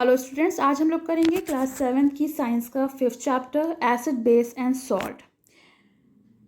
Hello students, आज हम लोग करेंगे क्लास 7 की साइंस का 5th chapter acid base and salt.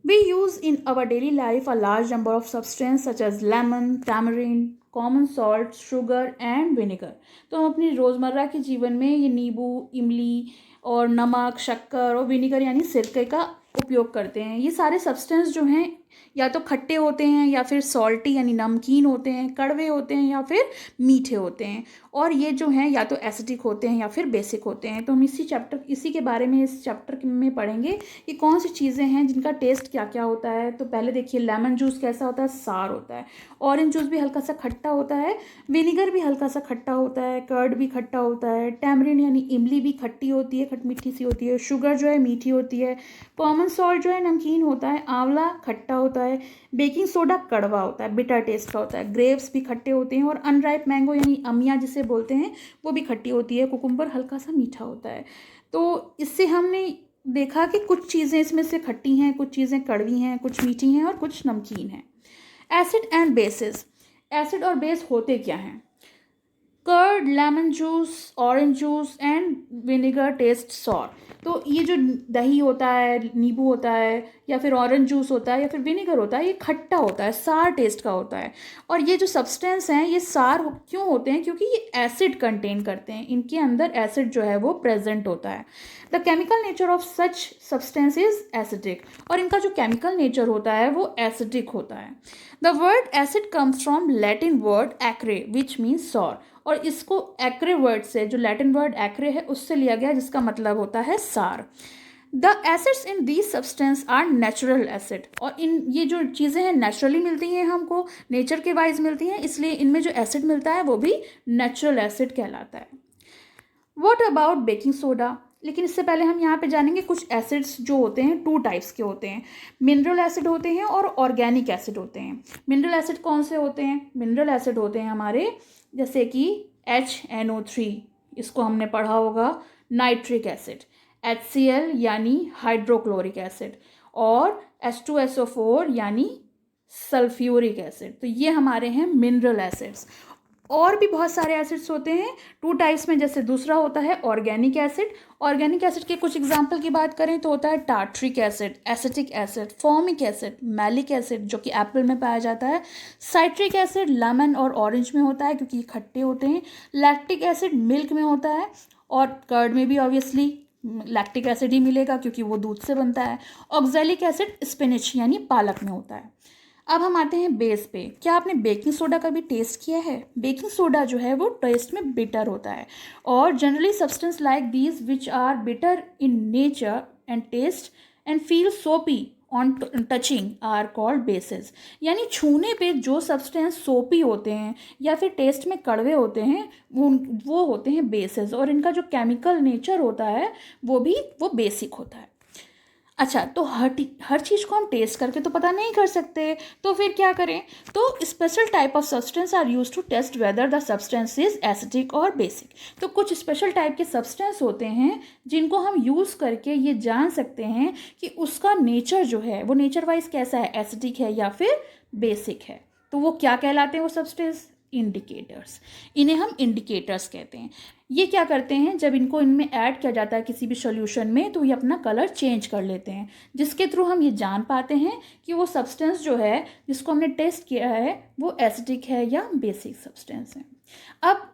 We use in our daily life a large number of substances such as lemon, tamarind, common salt, sugar and vinegar। तो हम अपनी रोज़मर्रा के जीवन में ये नींबू, इमली और नमक, शक्कर और विनेगर यानी सिरके का उपयोग करते हैं। ये सारे सब्सटेंस जो हैं या तो खट्टे होते हैं या फिर सॉल्टी यानी नमकीन होते हैं, कड़वे होते हैं या फिर मीठे होते हैं, और ये जो हैं या तो एसिडिक होते हैं या फिर बेसिक होते हैं। तो हम इसी के बारे में इस चैप्टर में पढ़ेंगे कि कौन सी चीज़ें हैं जिनका टेस्ट क्या क्या होता है। तो पहले देखिए, लेमन जूस कैसा होता है, सार होता है। ऑरेंज जूस भी हल्का सा खट्टा होता है, विनेगर भी हल्का सा खट्टा होता है, कर्ड भी खट्टा होता है, टैमरिन यानी इमली भी खट्टी होती है, खट मीठी सी होती है, शुगर जो है मीठी होती है, कॉमन सॉल्ट जो है नमकीन होता है, आंवला खट्टा होता है, बेकिंग सोडा कड़वा होता है, बिटर टेस्ट का होता है, ग्रेप्स भी खट्टे होते हैं, और अनराइप मैंगो यानी अमिया जिसे बोलते हैं वो भी खट्टी होती है, कुकुम्बर हल्का सा मीठा होता है। तो इससे हमने देखा कि कुछ चीज़ें इसमें से खट्टी हैं, कुछ चीज़ें कड़वी हैं, कुछ मीठी हैं और कुछ नमकीन हैं। एसिड एंड बेसिस, एसिड और बेस होते क्या हैं? Curd, lemon juice, orange juice and vinegar taste sour. तो ये जो दही होता है, नींबू होता है या फिर ऑरेंज जूस होता है या फिर विनेगर होता है, ये खट्टा होता है, सार टेस्ट का होता है। और ये जो सब्सटेंस हैं ये सार क्यों होते हैं? क्योंकि ये एसिड कंटेन करते हैं, इनके अंदर एसिड जो है वो प्रेजेंट होता है। The chemical nature of such substance is acidic, और इनका जो केमिकल नेचर होता है वो एसिडिक होता है। The word acid comes from Latin word acere which means sour, और इसको एक्रे वर्ड से, जो लैटिन वर्ड एक्रे है उससे लिया गया, जिसका मतलब होता है sour. The acids in these substance are natural acid, और ये जो चीज़ें हैं नेचुरली मिलती हैं, हमको नेचर के वाइज मिलती हैं, इसलिए इनमें जो एसिड मिलता है वो भी नेचुरल एसिड कहलाता है। What about baking soda? लेकिन इससे पहले हम यहाँ पे जानेंगे कुछ एसिड्स जो होते हैं, 2 टाइप्स के होते हैं। मिनरल एसिड होते हैं और ऑर्गेनिक एसिड होते हैं। मिनरल एसिड कौन से होते हैं? मिनरल एसिड होते हैं हमारे जैसे कि HNO3, इसको हमने पढ़ा होगा, नाइट्रिक एसिड, HCl यानी हाइड्रोक्लोरिक एसिड, और H2SO4 यानी सल्फ्यूरिक एसिड। तो ये हमारे हैं मिनरल एसिड्स। और भी बहुत सारे एसिड्स होते हैं 2 टाइप्स में। जैसे दूसरा होता है ऑर्गेनिक एसिड। ऑर्गेनिक एसिड के कुछ एग्जांपल की बात करें तो होता है tartaric acid, acetic acid, formic acid, malic acid जो कि एप्पल में पाया जाता है, साइट्रिक एसिड लेमन और ऑरेंज में होता है क्योंकि ये खट्टे होते हैं, लैक्टिक एसिड मिल्क में होता है, और कर्ड में भी ऑब्वियसली लैक्टिक एसिड ही मिलेगा क्योंकि वो दूध से बनता है। ऑक्जेलिक एसिड स्पिनिच यानी पालक में होता है। अब हम आते हैं बेस पे। क्या आपने बेकिंग सोडा का भी टेस्ट किया है? बेकिंग सोडा जो है वो टेस्ट में बिटर होता है, और generally substance like these which are bitter in nature and taste and feel soapy on touching are called bases. यानी छूने पे जो सब्सटेंस सोपी होते हैं या फिर टेस्ट में कड़वे होते हैं वो होते हैं बेसिस, और इनका जो केमिकल नेचर होता है वो बेसिक होता है। अच्छा, तो हर चीज़ को हम टेस्ट करके तो पता नहीं कर सकते, तो फिर क्या करें? तो special type of substance are use to test whether the substance is acidic और बेसिक। तो कुछ स्पेशल टाइप के सब्सटेंस होते हैं जिनको हम यूज़ करके ये जान सकते हैं कि उसका नेचर जो है वो नेचर वाइज कैसा है, एसिडिक है या फिर बेसिक है। तो वो क्या कहलाते हैं वो सब्सटेंस? इंडिकेटर्स। इन्हें हम इंडिकेटर्स कहते हैं। ये क्या करते हैं, जब इनको इनमें ऐड किया जाता है किसी भी सॉल्यूशन में तो ये अपना कलर चेंज कर लेते हैं, जिसके थ्रू हम ये जान पाते हैं कि वो सब्सटेंस जो है जिसको हमने टेस्ट किया है वो एसिडिक है या बेसिक सब्सटेंस है। अब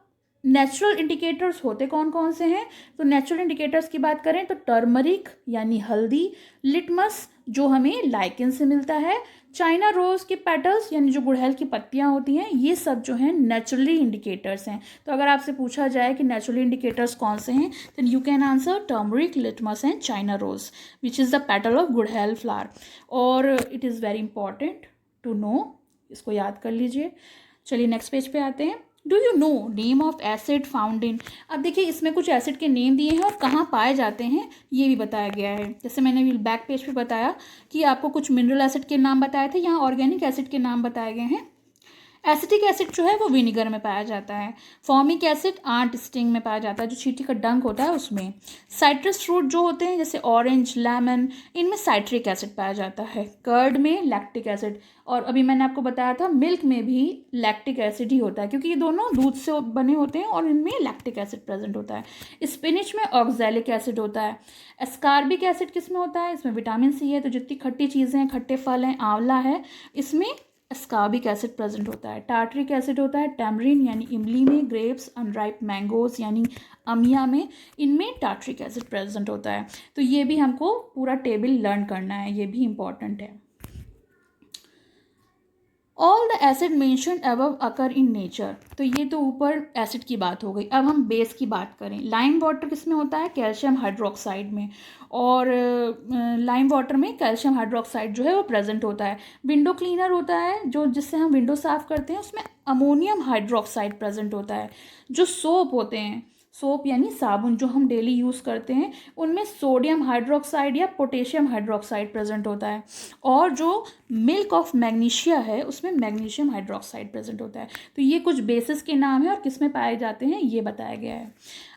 नेचुरल इंडिकेटर्स होते कौन कौन से हैं? तो नेचुरल इंडिकेटर्स की बात करें तो टर्मरिक यानी हल्दी, लिटमस जो हमें लाइकेन से मिलता है, चाइना रोज के पेटल्स यानी जो गुड़हल की पत्तियां होती हैं, ये सब जो हैं नेचुरली इंडिकेटर्स हैं। तो अगर आपसे पूछा जाए कि नेचुरली इंडिकेटर्स कौन से हैं, then you can answer turmeric, litmus and china rose which is the petal of गुड़हल फ्लावर, और it is very important to know, इसको याद कर लीजिए। चलिए नेक्स्ट पेज पे आते हैं। Do you know name of acid found in? अब देखिए इसमें कुछ एसिड के नेम दिए हैं और कहाँ पाए जाते हैं ये भी बताया गया है। जैसे मैंने बैक पेज पे बताया कि आपको कुछ मिनरल एसिड के नाम बताए थे, यहाँ ऑर्गेनिक एसिड के नाम बताए गए हैं। एसिटिक एसिड जो है वो विनीगर में पाया जाता है। फॉर्मिक एसिड आंट स्टिंग में पाया जाता है, जो चींटी का डंक होता है उसमें। साइट्रस फ्रूट जो होते हैं जैसे ऑरेंज, लेमन, इनमें साइट्रिक एसिड पाया जाता है। कर्ड में लैक्टिक एसिड, और अभी मैंने आपको बताया था मिल्क में भी लैक्टिक एसिड ही होता है, क्योंकि ये दोनों दूध से बने होते हैं और इनमें लैक्टिक एसिड प्रेजेंट होता है। स्पिनिच में ऑक्सैलिक एसिड होता है। एस्कार्बिक एसिड किस में होता है? इसमें विटामिन सी है, तो जितनी खट्टी चीज़ें हैं, खट्टे फल हैं, आंवला है, इसमें एस्कार्बिक एसिड प्रेजेंट होता है। टार्टरिक एसिड होता है टैमरिन यानी इमली में, ग्रेप्स, अनराइप मैंगोज यानी अमिया में, इनमें टार्टरिक एसिड प्रेजेंट होता है। तो ये भी हमको पूरा टेबल लर्न करना है, ये भी इंपॉर्टेंट है। All the acid mentioned above occur in nature. तो ये तो ऊपर एसिड की बात हो गई। अब हम बेस की बात करें। लाइम वाटर किस में होता है? कैल्शियम हाइड्रोक्साइड में, और लाइम वाटर में कैल्शियम हाइड्रोक्साइड जो है वो प्रेजेंट होता है। विंडो क्लीनर होता है जो जिससे हम विंडो साफ़ करते हैं, उसमें अमोनियम हाइड्रोक्साइड प्रेजेंट होता है। जो सोप होते हैं, सोप यानी साबुन जो हम डेली यूज़ करते हैं, उनमें सोडियम हाइड्रोक्साइड या पोटेशियम हाइड्रोक्साइड प्रेजेंट होता है। और जो मिल्क ऑफ मैग्नीशिया है उसमें मैग्नीशियम हाइड्रोक्साइड प्रेजेंट होता है। तो ये कुछ बेसिस के नाम हैं और किस में पाए जाते हैं ये बताया गया है।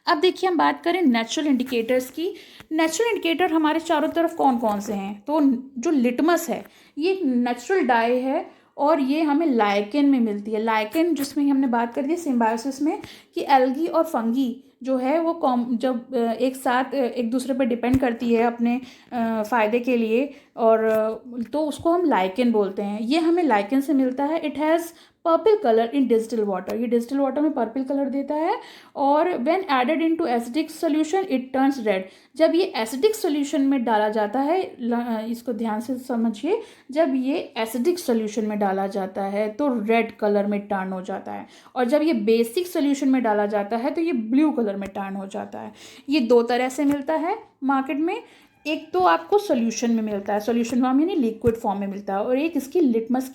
अब देखिए हम बात करें नेचुरल इंडिकेटर्स की। नेचुरल इंडिकेटर हमारे चारों तरफ कौन कौन से हैं? तो जो लिटमस है ये एक नेचुरल डाई है और ये हमें लाइकेन में मिलती है। लाइकेन जिसमें हमने बात कर दी सिम्बायोसिस में कि एल्गी और फंगी जो है वो जब एक साथ एक दूसरे पर डिपेंड करती है अपने फ़ायदे के लिए, और तो उसको हम लाइकेन बोलते हैं। ये हमें लाइकेन से मिलता है। It has purple colour in distil water, ये डिस्टिल वाटर में पर्पल कलर देता है। और when added into acidic solution it turns red. जब ये एसिडिक सोल्यूशन में डाला जाता है, इसको ध्यान से समझिए, जब ये एसिडिक सोल्यूशन में डाला जाता है तो रेड कलर में टर्न हो जाता है, और जब ये बेसिक सोल्यूशन में डाला जाता है तो ये ब्लू कलर में टर्न हो जाता है। ये दो तरह से मिलता है मार्केट में। एक तो आपको सॉल्यूशन में मिलता है, सॉल्यूशन फॉर्म यानी लिक्विड फॉर्म में मिलता है, और एक इसकी लिटमस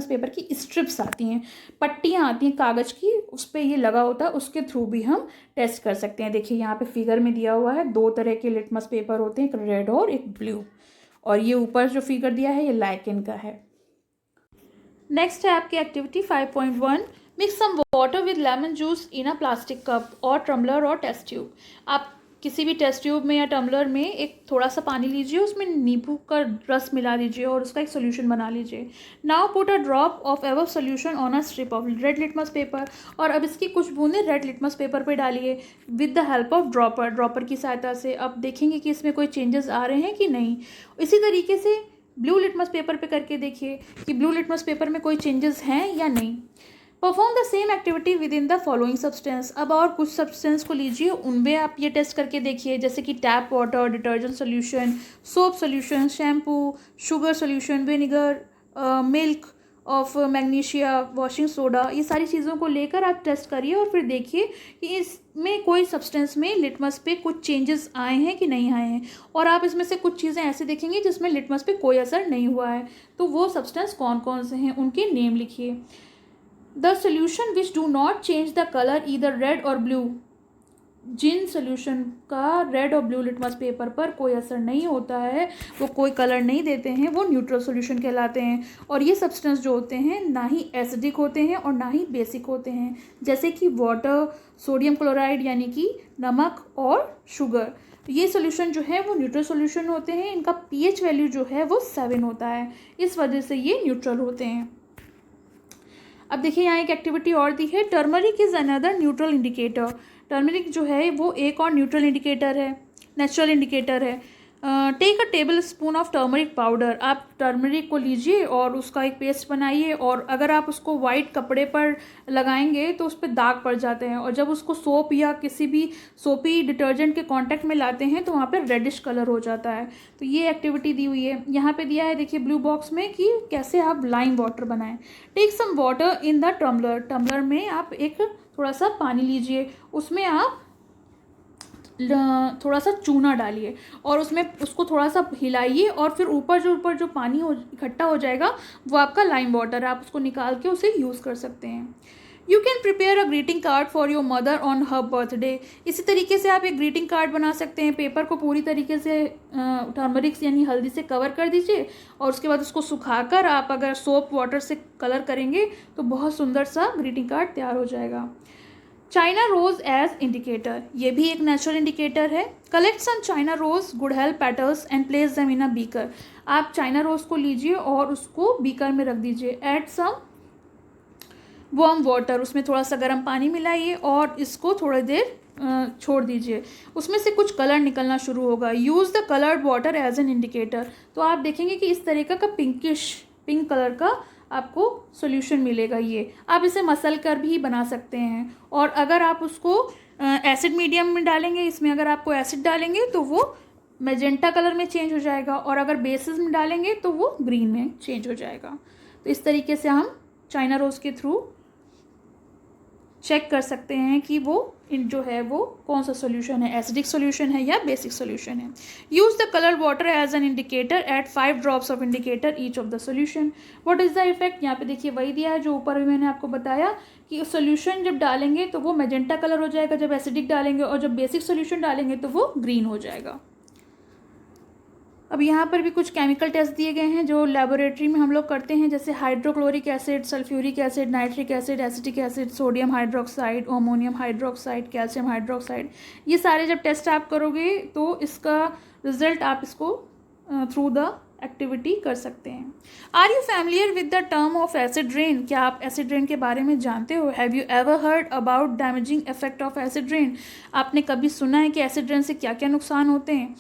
पेपर की स्ट्रिप्स आती हैं, पट्टियाँ आती हैं कागज़ की, उस पर ये लगा होता है, उसके थ्रू भी हम टेस्ट कर सकते हैं। देखिए यहाँ पे फिगर में दिया हुआ है, दो तरह के लिटमस पेपर होते हैं, एक रेड और एक ब्लू, और ये ऊपर जो फिगर दिया है ये लाइकेन का है। नेक्स्ट है आपकी activity 5.1। Mix some water with lemon juice in a plastic cup और टम्बलर और टेस्ट ट्यूब। आप किसी भी टेस्ट ट्यूब में या टम्बलर में एक थोड़ा सा पानी लीजिए, उसमें नींबू का रस मिला दीजिए और उसका एक सोल्यूशन बना लीजिए। Now put a drop of ever solution on a strip of red litmus paper. और अब इसकी कुछ बूंदें रेड लिटमस पेपर पे डालिए with the help of dropper की सहायता से। अब देखेंगे कि इसमें कोई चेंजेस आ रहे हैं कि नहीं। इसी तरीके से ब्लू लिटमस पेपर पे करके देखिए कि ब्लू लिटमस पेपर में कोई चेंजेस हैं या नहीं। Perform the same activity with in the following substance. अब और कुछ सब्सटेंस को लीजिए, उनमें आप ये टेस्ट करके देखिए, जैसे कि tap water, detergent solution, soap solution, shampoo, sugar solution, vinegar, milk of magnesia, washing soda. ये सारी चीज़ों को लेकर आप टेस्ट करिए और फिर देखिए कि इसमें कोई सब्सटेंस में लिटमस पे कुछ चेंजेस आए हैं कि नहीं आए हैं। और आप इसमें से कुछ चीज़ें ऐसे देखेंगे जिसमें लिटमस पे कोई असर नहीं हुआ है, तो वो सब्सटेंस कौन कौन से हैं उनके नेम लिखिए। The solution which do not change the colour either red और ब्लू। जिन सोल्यूशन का रेड और ब्लू लिटमस पेपर पर कोई असर नहीं होता है, वो कोई कलर नहीं देते हैं, वो न्यूट्रल सोल्यूशन कहलाते हैं। और ये सब्सटेंस जो होते हैं ना ही एसिडिक होते हैं और ना ही बेसिक होते हैं, जैसे कि वाटर, सोडियम क्लोराइड यानी कि नमक, और शुगर। ये सोल्यूशन जो है वो न्यूट्रल सोल्यूशन होते हैं। इनका pH वैल्यू जो है वो 7 होता है, इस वजह से ये न्यूट्रल होते हैं। अब देखिए यहाँ एक एक्टिविटी और दी है। Turmeric is another neutral indicator. Turmeric जो है वो एक और न्यूट्रल इंडिकेटर है, नेचुरल इंडिकेटर है। Take a tablespoon of turmeric powder. आप टर्मरिक को लीजिए और उसका एक पेस्ट बनाइए, और अगर आप उसको वाइट कपड़े पर लगाएंगे तो उस पर दाग पड़ जाते हैं, और जब उसको सोप या किसी भी सोपी डिटर्जेंट के कांटेक्ट में लाते हैं तो वहाँ पर रेडिश कलर हो जाता है। तो ये एक्टिविटी दी हुई है, यहाँ पे दिया है देखिए ब्लू बॉक्स में कि कैसे आप लाइम वाटर बनाएं। Take some water in the tumbler. Tumbler में आप एक थोड़ा सा पानी लीजिए, उसमें आप थोड़ा सा चूना डालिए और उसमें उसको थोड़ा सा हिलाइए, और फिर ऊपर जो पानी इकट्ठा हो जाएगा वो आपका लाइम वाटर है, आप उसको निकाल के उसे यूज़ कर सकते हैं। You can prepare a greeting card for your mother on her birthday. इसी तरीके से आप एक ग्रीटिंग कार्ड बना सकते हैं। पेपर को पूरी तरीके से टर्मरिक यानी हल्दी से कवर कर दीजिए और उसके बाद उसको सुखाकर आप अगर सोप वाटर से कलर करेंगे तो बहुत सुंदर सा ग्रीटिंग कार्ड तैयार हो जाएगा। चाइना रोज एज इंडिकेटर, ये भी एक नेचुरल इंडिकेटर है। कलेक्ट सम चाइना रोज गुड़हल petals and place them in a beaker. आप चाइना रोज को लीजिए और उसको बीकर में रख दीजिए। ऐड सम वार्म वाटर, उसमें थोड़ा सा गर्म पानी मिलाइए और इसको थोड़ी देर छोड़ दीजिए, उसमें से कुछ कलर निकलना शुरू होगा। Use the coloured water as an indicator. तो आप देखेंगे कि इस तरीके का पिंक कलर का आपको सॉल्यूशन मिलेगा। ये आप इसे मसल कर भी बना सकते हैं। और अगर आप उसको एसिड मीडियम में डालेंगे, इसमें अगर आपको एसिड डालेंगे तो वो मैजेंटा कलर में चेंज हो जाएगा और अगर बेसिस में डालेंगे तो वो ग्रीन में चेंज हो जाएगा। तो इस तरीके से हम चाइना रोज़ के थ्रू चेक कर सकते हैं कि वो जो है वो कौन सा सोल्यूशन है, एसिडिक सोल्यूशन है या बेसिक सोल्यूशन है। Use the colour water as an indicator at 5 drops of indicator each of the solution. What is the effect, यहाँ पे देखिए वही दिया है जो ऊपर भी मैंने आपको बताया कि सोल्यूशन जब डालेंगे तो वो मैजेंटा कलर हो जाएगा जब एसिडिक डालेंगे, और जब बेसिक सोल्यूशन डालेंगे तो वो ग्रीन हो जाएगा। अब यहाँ पर भी कुछ केमिकल टेस्ट दिए गए हैं जो लेबोरेटरी में हम लोग करते हैं, जैसे hydrochloric acid, sulphuric acid, nitric acid, acetic acid, sodium hydroxide, ammonium hydroxide, calcium hydroxide. ये सारे जब टेस्ट आप करोगे तो इसका रिजल्ट आप इसको थ्रू द एक्टिविटी कर सकते हैं। Are you familiar with the term of acid rain? क्या आप एसिड रेन के बारे में जानते हो? Have you ever heard about damaging effect of acid rain? आपने कभी सुना है कि एसिड रेन से क्या क्या नुकसान होते हैं?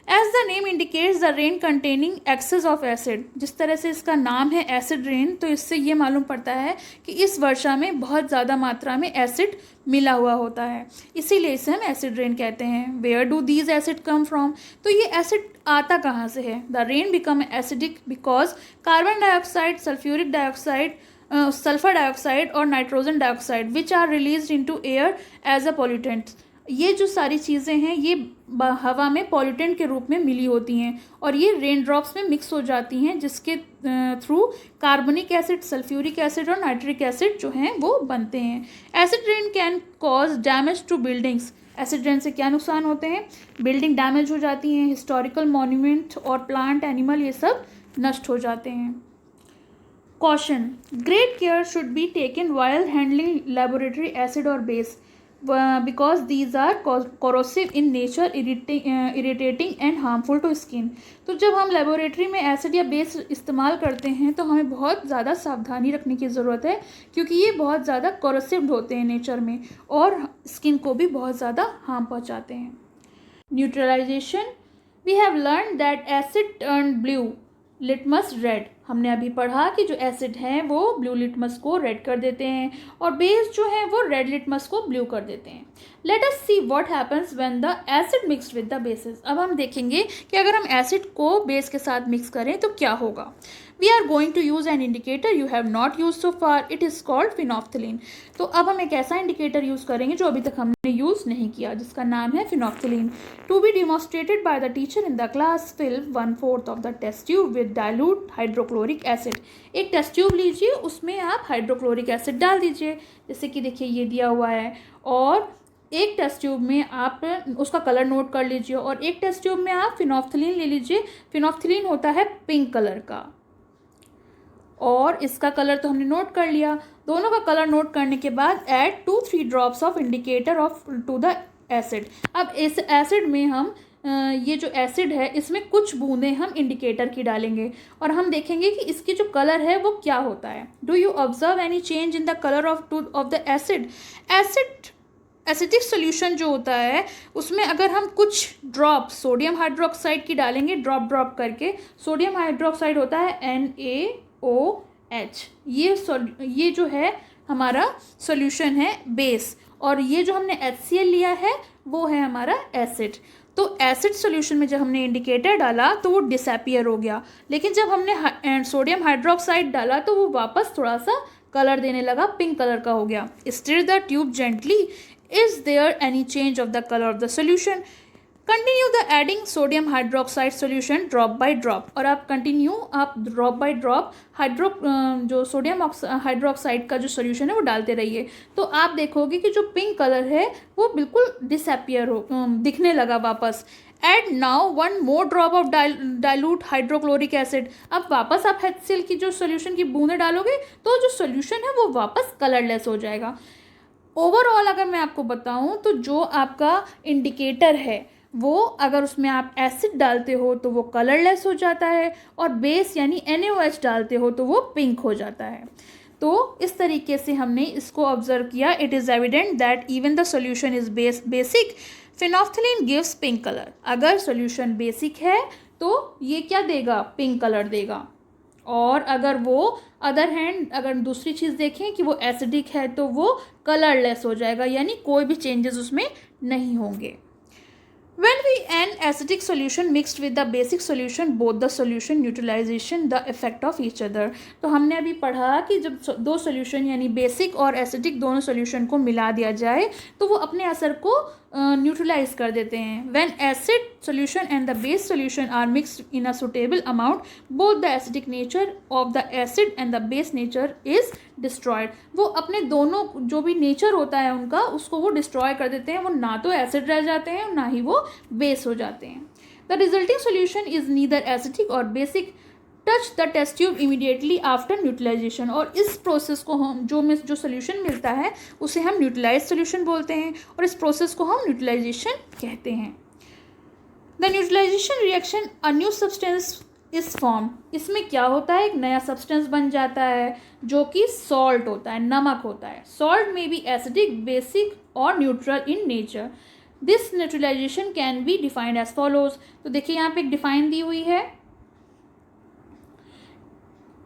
As the name indicates the rain containing excess of acid. जिस तरह से इसका नाम है एसिड रेन, तो इससे ये मालूम पड़ता है कि इस वर्षा में बहुत ज़्यादा मात्रा में एसिड मिला हुआ होता है, इसीलिए इसे हम एसिड रेन कहते हैं। Where do these acid come from? तो ये एसिड आता कहाँ से है? The rain become acidic because carbon dioxide, sulphuric dioxide, sulphur dioxide और nitrogen dioxide which are released into air as a pollutant. ये जो सारी चीज़ें हैं ये हवा में पॉल्यूटेंट के रूप में मिली होती हैं और ये रेन ड्रॉप्स में मिक्स हो जाती हैं, जिसके थ्रू कार्बनिक एसिड, सल्फ्यूरिक एसिड और नाइट्रिक एसिड जो हैं वो बनते हैं। Acid rain can cause damage to buildings. Acid rain से क्या नुकसान होते हैं? बिल्डिंग डैमेज हो जाती हैं, हिस्टोरिकल मॉन्यूमेंट और प्लांट एनिमल ये सब नष्ट हो जाते हैं। Caution, great care should be taken while handling laboratory acid और base because these are corrosive in nature, irritating and harmful to skin। तो जब हम लेबोरेटरी में एसिड या बेस इस्तेमाल करते हैं तो हमें बहुत ज़्यादा सावधानी रखने की ज़रूरत है, क्योंकि ये बहुत ज़्यादा corrosive होते हैं नेचर में और स्किन को भी बहुत ज़्यादा हार्म पहुँचाते हैं। Neutralisation, we have learn that acid turn blue litmus red. हमने अभी पढ़ा कि जो एसिड हैं वो ब्लू लिटमस को रेड कर देते हैं और बेस जो है वो रेड लिटमस को ब्लू कर देते हैं। Let us see what happens when the acid mixed with the basis. अब हम देखेंगे कि अगर हम एसिड को बेस के साथ मिक्स करें तो क्या होगा। We are going to use an indicator you have not use so far, it is called phenolphthalein. तो अब हम एक ऐसा इंडिकेटर यूज़ करेंगे जो अभी तक हमने यूज़ नहीं किया, जिसका नाम है phenolphthalein. To be demonstrated by the teacher in the class, fill 1/4 of the test tube with dilute hydrochloric acid. एक टेस्ट ट्यूब लीजिए, उसमें आप हाइड्रोक्लोरिक एसिड डाल दीजिए, जैसे कि देखिए ये दिया हुआ है, और एक टेस्ट ट्यूब में आप उसका कलर नोट कर लीजिए और एक टेस्ट ट्यूब में आप फिनोफ्थिलीन ले लीजिए। फिनोफ्थिलीन होता है पिंक कलर का और इसका कलर तो हमने नोट कर लिया। दोनों का कलर नोट करने के बाद add 2-3 drops of indicator of to the acid. अब इस एसिड में हम ये जो एसिड है इसमें कुछ बूंदें हम इंडिकेटर की डालेंगे और हम देखेंगे कि इसकी जो कलर है वो क्या होता है। Do you observe any change in the colour of the acid? Acidic solution जो होता है उसमें अगर हम कुछ ड्रॉप सोडियम हाइड्रोक्साइड की डालेंगे, ड्रॉप करके, सोडियम हाइड्रोक्साइड होता है NaOH। ये जो है हमारा सोल्यूशन है बेस, और ये जो हमने HCl लिया है वो है हमारा एसिड। तो एसिड सोल्यूशन में जब हमने इंडिकेटर डाला तो वो डिसअपीयर हो गया, लेकिन जब हमने सोडियम हाइड्रोक्साइड डाला तो वो वापस थोड़ा सा कलर देने लगा, पिंक कलर का हो गया। Stir the tube gently, is there any change of the colour of the solution? Continue the adding sodium hydroxide solution drop by drop, और आप कंटिन्यू आप ड्रॉप बाय ड्रॉप जो सोडियम हाइड्रोक्साइड का जो solution है वो डालते रहिए। तो आप देखोगे कि जो पिंक कलर है वो बिल्कुल डिसअपियर हो, दिखने लगा वापस। Add now 1 more drop of dilute hydrochloric acid. अब वापस आप HCl की जो सोल्यूशन की बूंदें डालोगे तो जो सोल्यूशन है वो वापस कलरलेस हो जाएगा। ओवरऑल अगर मैं आपको बताऊं तो जो आपका इंडिकेटर है वो अगर उसमें आप एसिड डालते हो तो वो कलरलेस हो जाता है, और बेस यानी NaOH डालते हो तो वो पिंक हो जाता है। तो इस तरीके से हमने इसको ऑब्जर्व किया। It is evident that even the solution is basic, phenolphthalein gives pink colour. अगर सोल्यूशन बेसिक है तो ये क्या देगा, पिंक कलर देगा। और अगर वो अदर हैंड अगर दूसरी चीज़ देखें कि वो एसिडिक है तो वो कलरलेस हो जाएगा, यानी कोई भी चेंजेस उसमें नहीं होंगे। When we an acidic solution mixed with the basic solution, both the solution neutralization the effect of each other। तो हमने अभी पढ़ा कि जब दो सोल्यूशन यानी बेसिक और एसिडिक दोनों सोल्यूशन को मिला दिया जाए तो वो अपने असर को न्यूट्रलाइज कर देते हैं। When acid solution and the base solution are mixed in a suitable amount, both the acidic nature of the acid and the base nature is destroyed। वो अपने दोनों जो भी नेचर होता है उनका उसको वो डिस्ट्रॉय कर देते हैं। वो ना तो एसिड रह जाते हैं और ना ही वो बेस हो जाते हैं। The resulting solution is neither acidic और basic. Touch the test tube immediately after neutralisation. और इस प्रोसेस को हम जो सोल्यूशन मिलता है उसे हम न्यूट्रलाइज सोल्यूशन बोलते हैं, और इस प्रोसेस को हम न्यूट्रलाइजेशन कहते हैं। The neutralisation reaction a new substance is form. इसमें क्या होता है, एक नया सब्सटेंस बन जाता है जो कि सॉल्ट होता है, नमक होता है। Salt may be acidic, basic और neutral in nature. This neutralisation can be defined as follows. तो देखिए यहाँ पे एक डिफाइन दी हुई है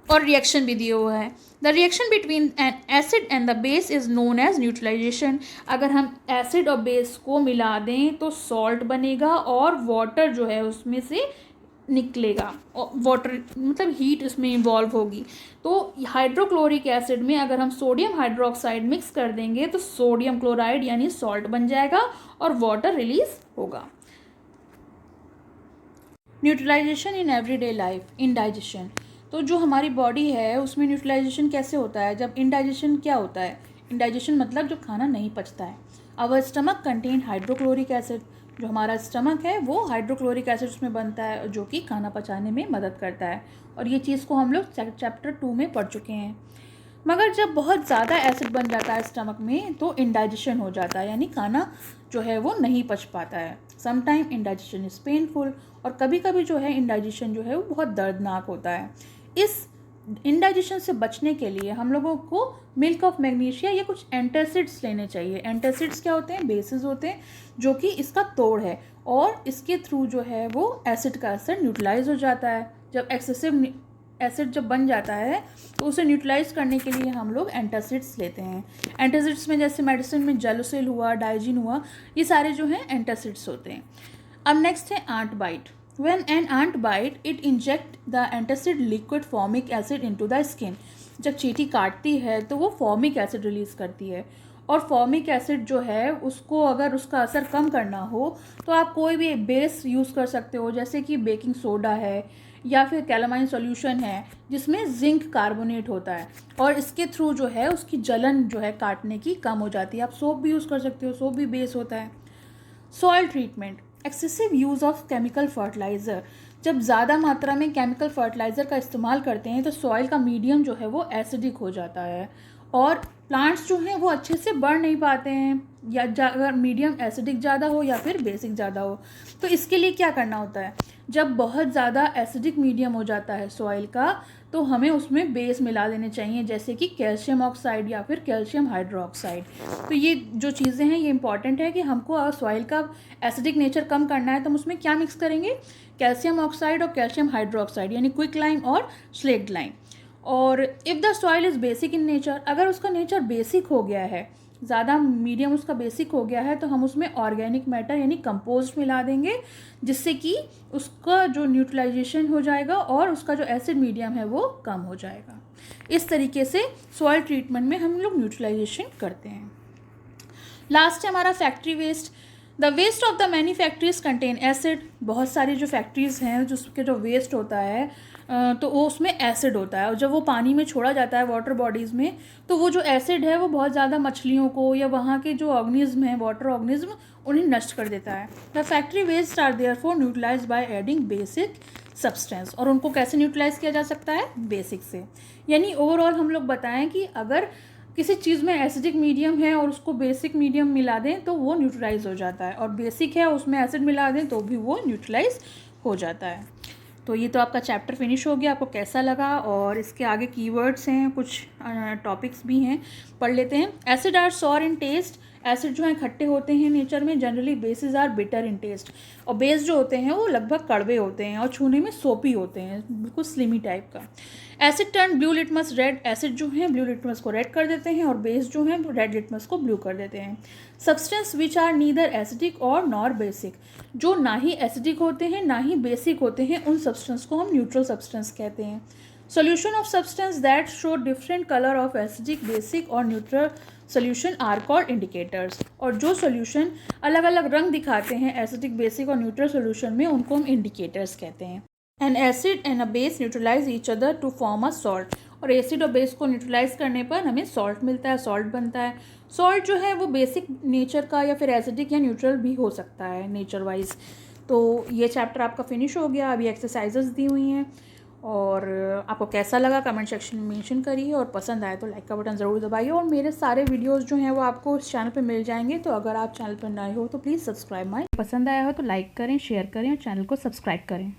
और रिएक्शन भी दिया हुआ है। The reaction between an acid and the base is known as neutralisation. अगर हम एसिड और बेस को मिला दें तो सॉल्ट बनेगा और वाटर जो है उसमें से निकलेगा, वाटर मतलब हीट इसमें इन्वॉल्व होगी। तो हाइड्रोक्लोरिक एसिड में अगर हम सोडियम हाइड्रोक्साइड मिक्स कर देंगे तो सोडियम क्लोराइड यानी सॉल्ट बन जाएगा और वाटर रिलीज होगा। Neutralisation in everyday life. Indigestion. तो जो हमारी बॉडी है उसमें न्यूट्रलाइजेशन कैसे होता है, जब इनडाइजेशन क्या होता है, इनडाइजेशन मतलब जो खाना नहीं पचता है। Our stomach contain hydrochloric acid. जो हमारा स्टमक है वो हाइड्रोक्लोरिक एसिड उसमें बनता है जो कि खाना पचाने में मदद करता है, और ये चीज़ को हम लोग चैप्टर 2 में पढ़ चुके हैं। मगर जब बहुत ज़्यादा एसिड बन जाता है स्टमक में तो इंडाइजेशन हो जाता है, यानी खाना जो है वो नहीं पच पाता है। समटाइम इंडाइजेशन इज़ पेनफुल, और कभी कभी जो है इंडाइजेशन जो है वो बहुत दर्दनाक होता है। इस इंडाइजेशन से बचने के लिए हम लोगों को मिल्क ऑफ मैग्नीशिया या कुछ एंटासिड्स लेने चाहिए। एंटासिड्स क्या होते हैं, बेसिस होते हैं जो कि इसका तोड़ है, और इसके थ्रू जो है वो एसिड का असर न्यूट्रलाइज हो जाता है। जब एक्सेसिव एसिड जब बन जाता है तो उसे न्यूट्रलाइज करने के लिए हम लोग एंटासिड्स लेते हैं। एंटासिड्स में जैसे मेडिसिन में जेलोसिल हुआ, डाइजीन हुआ, ये सारे जो हैं एंटासिड्स होते हैं। अब नेक्स्ट है ant bite. When an ant bite, it inject the antacid liquid formic acid into the skin। जब चींटी काटती है तो वो फॉर्मिक एसिड रिलीज करती है, और फॉर्मिक एसिड जो है उसको अगर उसका असर कम करना हो तो आप कोई भी बेस यूज़ कर सकते हो, जैसे कि बेकिंग सोडा है या फिर कैलामाइन सॉल्यूशन है जिसमें जिंक कार्बोनेट होता है, और इसके थ्रू जो है उसकी जलन जो है काटने की कम हो जाती है। आप सोप भी यूज़ कर सकते हो, सोप भी बेस होता है। Soil treatment. Excessive use of chemical fertiliser. जब ज़्यादा मात्रा में केमिकल फर्टिलाइज़र का इस्तेमाल करते हैं तो सॉइल का मीडियम जो है वो एसिडिक हो जाता है, और प्लांट्स जो हैं वो अच्छे से बढ़ नहीं पाते हैं, या अगर मीडियम एसिडिक ज़्यादा हो या फिर बेसिक ज़्यादा हो। तो इसके लिए क्या करना होता है, जब बहुत ज़्यादा एसिडिक मीडियम हो जाता है सॉइल का तो हमें उसमें बेस मिला देने चाहिए, जैसे कि कैल्शियम ऑक्साइड या फिर कैल्शियम हाइड्रोक्साइड। तो ये जो चीज़ें हैं ये इंपॉर्टेंट है कि हमको सॉइल का एसिडिक नेचर कम करना है तो हम उसमें क्या मिक्स करेंगे, कैल्शियम ऑक्साइड और कैल्शियम हाइड्रोक्साइड यानी क्विक लाइम और स्लेक्ड लाइम। और if the soil is basic in nature, अगर उसका नेचर बेसिक हो गया है, ज़्यादा मीडियम उसका बेसिक हो गया है, तो हम उसमें ऑर्गेनिक मैटर यानी कंपोस्ट मिला देंगे, जिससे कि उसका जो न्यूट्रलाइजेशन हो जाएगा और उसका जो एसिड मीडियम है वो कम हो जाएगा। इस तरीके से सॉइल ट्रीटमेंट में हम लोग न्यूट्रलाइजेशन करते हैं। लास्ट है हमारा factory waste. The waste of the many factories contain acid. बहुत सारी जो फैक्ट्रीज़ हैं जिसके जो वेस्ट होता है तो वो उसमें एसिड होता है, और जब वो पानी में छोड़ा जाता है वाटर बॉडीज़ में, तो वो जो एसिड है वो बहुत ज़्यादा मछलियों को या वहाँ के जो ऑर्गेनिज्म हैं, वाटर ऑर्गेनिज्म, उन्हें नष्ट कर देता है। The factory waste are therefore neutralise by adding basic substance. और उनको कैसे न्यूट्रलाइज किया जा सकता है? बेसिक से। यानी ओवरऑल हम लोग बताएं कि अगर किसी चीज़ में एसिडिक मीडियम है और उसको बेसिक मीडियम मिला दें तो वो न्यूट्रलाइज हो जाता है, और बेसिक है उसमें एसिड मिला दें तो भी वो न्यूट्रलाइज हो जाता है। तो ये तो आपका चैप्टर फिनिश हो गया। आपको कैसा लगा? और इसके आगे कीवर्ड्स हैं, कुछ टॉपिक्स भी हैं, पढ़ लेते हैं। Acid are sour in taste. Acid जो है खट्टे होते हैं नेचर में। Generally bases are bitter in taste. और बेस जो होते हैं वो लगभग कड़वे होते हैं और छूने में सोपी होते हैं, बिल्कुल स्लिमी टाइप का। Acid turn blue litmus red. Acid जो है ब्लू लिटमस को रेड कर देते हैं और बेस जो है रेड लिटमस को ब्लू कर देते हैं। Substance which are neither acidic और नॉर बेसिक। जो ना ही एसिडिक होते हैं ना ही बेसिक होते हैं, उन सब्सटेंस को हम न्यूट्रल सब्सटेंस कहते हैं। Solution of substance that show different colour of acidic, basic और neutral solution are called indicators. और जो सोल्यूशन अलग अलग रंग दिखाते हैं एसिडिक, बेसिक और न्यूट्रल सोल्यूशन में, उनको हम इंडिकेटर्स कहते हैं। An acid and a base neutralise each other to form a salt. और एसिड और बेस को न्यूट्रलाइज करने पर हमें सॉल्ट मिलता है, सॉल्ट बनता है। सॉल्ट जो है वो बेसिक नेचर का या फिर एसिडिक या न्यूट्रल भी हो सकता है नेचर वाइज। तो ये चैप्टर आपका फिनिश हो गया। अभी एक्सरसाइजेस दी हुई हैं, और आपको कैसा लगा कमेंट सेक्शन में मेंशन करिए, और पसंद आए तो लाइक का बटन ज़रूर दबाइए। और मेरे सारे वीडियोस जो हैं वो आपको इस चैनल पे मिल जाएंगे, तो अगर आप चैनल पर नए हो तो प्लीज़ सब्सक्राइब। पसंद आया हो तो लाइक करें, शेयर करें और चैनल को सब्सक्राइब करें।